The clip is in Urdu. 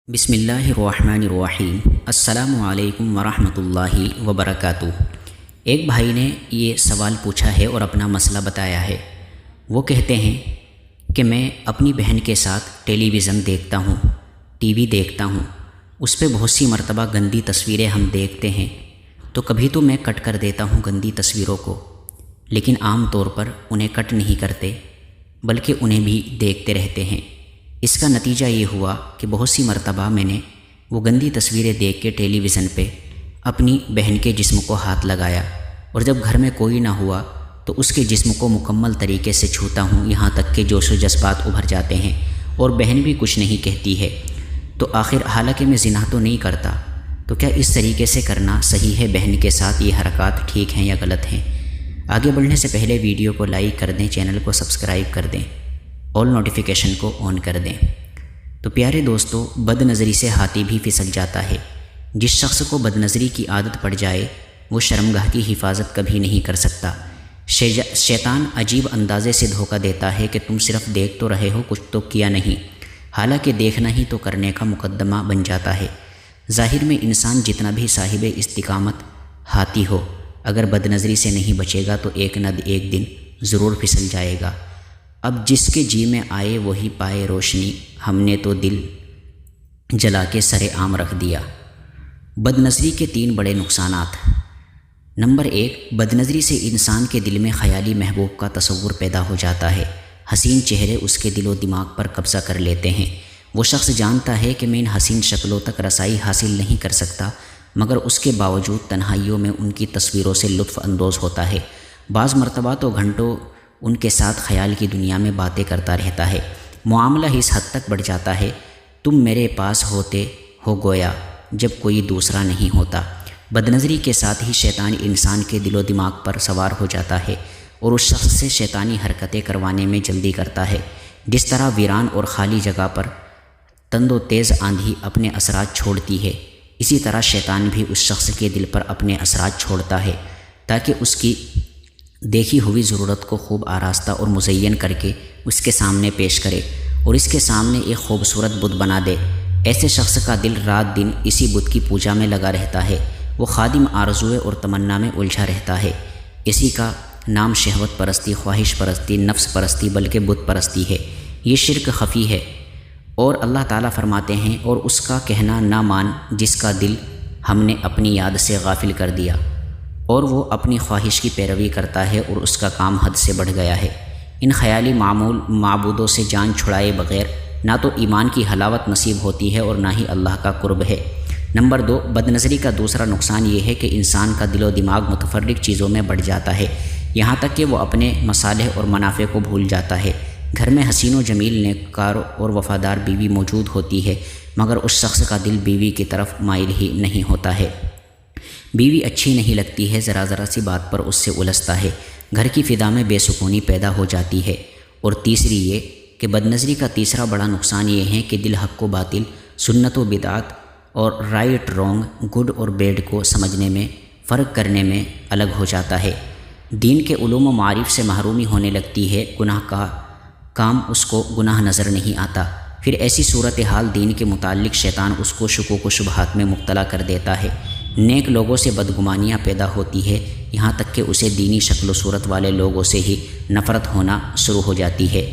بسم اللہ الرحمن الرحیم۔ السلام علیکم ورحمۃ اللہ وبرکاتہ۔ ایک بھائی نے یہ سوال پوچھا ہے اور اپنا مسئلہ بتایا ہے۔ وہ کہتے ہیں کہ میں اپنی بہن کے ساتھ ٹیلی ویژن دیکھتا ہوں، ٹی وی دیکھتا ہوں، اس پہ بہت سی مرتبہ گندی تصویریں ہم دیکھتے ہیں، تو کبھی تو میں کٹ کر دیتا ہوں گندی تصویروں کو، لیکن عام طور پر انہیں کٹ نہیں کرتے بلکہ انہیں بھی دیکھتے رہتے ہیں۔ اس کا نتیجہ یہ ہوا کہ بہت سی مرتبہ میں نے وہ گندی تصویریں دیکھ کے ٹیلی ویژن پہ اپنی بہن کے جسم کو ہاتھ لگایا، اور جب گھر میں کوئی نہ ہوا تو اس کے جسم کو مکمل طریقے سے چھوتا ہوں، یہاں تک کہ جوش و جذبات ابھر جاتے ہیں اور بہن بھی کچھ نہیں کہتی ہے۔ تو آخر حالانکہ میں زنا تو نہیں کرتا، تو کیا اس طریقے سے کرنا صحیح ہے؟ بہن کے ساتھ یہ حرکات ٹھیک ہیں یا غلط ہیں؟ آگے بڑھنے سے پہلے ویڈیو کو لائک کر دیں، چینل کو سبسکرائب کر دیں، آل نوٹیفیکیشن کو آن کر دیں۔ تو پیارے دوستو، بد نظری سے ہاتھی بھی پھسل جاتا ہے۔ جس شخص کو بد نظری کی عادت پڑ جائے وہ شرمگاہ کی حفاظت کبھی نہیں کر سکتا۔ شیطان عجیب اندازے سے دھوکہ دیتا ہے کہ تم صرف دیکھ تو رہے ہو، کچھ تو کیا نہیں، حالانکہ دیکھنا ہی تو کرنے کا مقدمہ بن جاتا ہے۔ ظاہر میں انسان جتنا بھی صاحب استقامت ہاتھی ہو، اگر بد نظری سے نہیں بچے گا تو ایک نہ ایک دن ضرور پھسل جائے گا۔ اب جس کے جی میں آئے وہی پائے روشنی، ہم نے تو دل جلا کے سرے عام رکھ دیا۔ بد نظری کے 3 بڑے نقصانات۔ نمبر 1، بد نظری سے انسان کے دل میں خیالی محبوب کا تصور پیدا ہو جاتا ہے۔ حسین چہرے اس کے دل و دماغ پر قبضہ کر لیتے ہیں۔ وہ شخص جانتا ہے کہ میں ان حسین شکلوں تک رسائی حاصل نہیں کر سکتا، مگر اس کے باوجود تنہائیوں میں ان کی تصویروں سے لطف اندوز ہوتا ہے۔ بعض مرتبہ تو گھنٹوں ان کے ساتھ خیال کی دنیا میں باتیں کرتا رہتا ہے۔ معاملہ اس حد تک بڑھ جاتا ہے، تم میرے پاس ہوتے ہو گویا جب کوئی دوسرا نہیں ہوتا۔ بد نظری کے ساتھ ہی شیطان انسان کے دل و دماغ پر سوار ہو جاتا ہے اور اس شخص سے شیطانی حرکتیں کروانے میں جلدی کرتا ہے۔ جس طرح ویران اور خالی جگہ پر تند و تیز آندھی اپنے اثرات چھوڑتی ہے، اسی طرح شیطان بھی اس شخص کے دل پر اپنے اثرات چھوڑتا ہے تاکہ اس کی دیکھی ہوئی ضرورت کو خوب آراستہ اور مزین کر کے اس کے سامنے پیش کرے اور اس کے سامنے ایک خوبصورت بت بنا دے۔ ایسے شخص کا دل رات دن اسی بت کی پوجا میں لگا رہتا ہے، وہ خادم آرزوئے اور تمنا میں الجھا رہتا ہے۔ اسی کا نام شہوت پرستی، خواہش پرستی، نفس پرستی بلکہ بت پرستی ہے۔ یہ شرک خفی ہے، اور اللہ تعالیٰ فرماتے ہیں، اور اس کا کہنا نہ مان جس کا دل ہم نے اپنی یاد سے غافل کر دیا، اور وہ اپنی خواہش کی پیروی کرتا ہے اور اس کا کام حد سے بڑھ گیا ہے۔ ان خیالی معبودوں سے جان چھڑائے بغیر نہ تو ایمان کی حلاوت نصیب ہوتی ہے اور نہ ہی اللہ کا قرب ہے۔ نمبر 2، بد نظری کا دوسرا نقصان یہ ہے کہ انسان کا دل و دماغ متفرق چیزوں میں بڑھ جاتا ہے، یہاں تک کہ وہ اپنے مصالح اور منافع کو بھول جاتا ہے۔ گھر میں حسین و جمیل، نیکوکار اور وفادار بیوی موجود ہوتی ہے، مگر اس شخص کا دل بیوی کی طرف مائل ہی نہیں ہوتا ہے۔ بیوی اچھی نہیں لگتی ہے، ذرا سی بات پر اس سے الجھتا ہے، گھر کی فضا میں بے سکونی پیدا ہو جاتی ہے۔ اور تیسری یہ کہ بد نظری کا تیسرا بڑا نقصان یہ ہے کہ دل حق و باطل، سنت و بدعت اور رائٹ رونگ، گڈ اور بیڈ کو سمجھنے میں، فرق کرنے میں الگ ہو جاتا ہے۔ دین کے علوم و معارف سے محرومی ہونے لگتی ہے، گناہ کا کام اس کو گناہ نظر نہیں آتا۔ پھر ایسی صورتحال دین کے متعلق شیطان اس کو شکوک و شبہات میں مبتلا کر دیتا ہے۔ نیک لوگوں سے بدگمانیاں پیدا ہوتی ہے، یہاں تک کہ اسے دینی شکل و صورت والے لوگوں سے ہی نفرت ہونا شروع ہو جاتی ہے۔